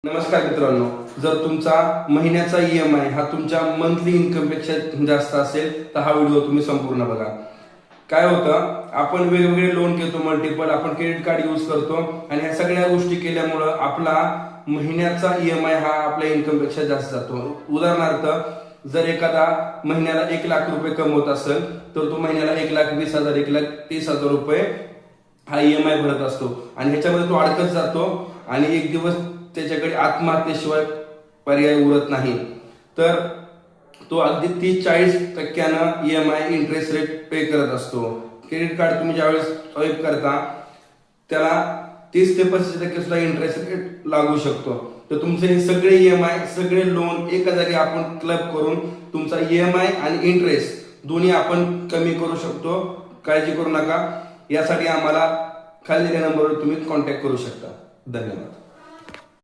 नमस्कार मित्रांनो, जर तुमचा महिन्याचा EMI हा तुमच्या मंथली इन्कम पेक्षा जास्त असेल तर हा व्हिडिओ तुम्ही संपूर्ण बघा। काय होतं, आपण वेगवेगळे लोन घेतो, मल्टिपल आपण क्रेडिट कार्ड यूज करतो आणि ह्या सगळ्या गोष्टी केल्यामुळे आपला महिन्याचा EMI हा आपल्या इन्कम पेक्षा जास्त जातो। उदाहरणार्थ, जर एखादा महिन्याला 1 लाख रुपये कमवत असेल तर तो महिन्याला 1,20,000 1,30,000 रुपये हा EMI भरत असतो आणि ह्याच्यामध्ये तो अडकत जातो आणि एक दिवस त्याच्याकडे आत्महत्येशिवाय पर्याय उरत नाही। तर तो अगदी 30-40% EMI इंटरेस्ट रेट पे करत असतो। क्रेडिट कार्ड तुम्ही ज्यावेळेस स्वाईप करता त्याला 30 ते 35% सुद्धा इंटरेस्ट रेट लागू शकतो। तर तुमचे हे सगळे EMI सगळे लोन एका जागी आपण क्लब करून तुमचा EMI आणि इंटरेस्ट दोन्ही आपण कमी करू शकतो। काळजी करू नका, यासाठी आम्हाला खाली दिलेल्या नंबरवर तुम्ही कॉन्टॅक्ट करू शकता। धन्यवाद।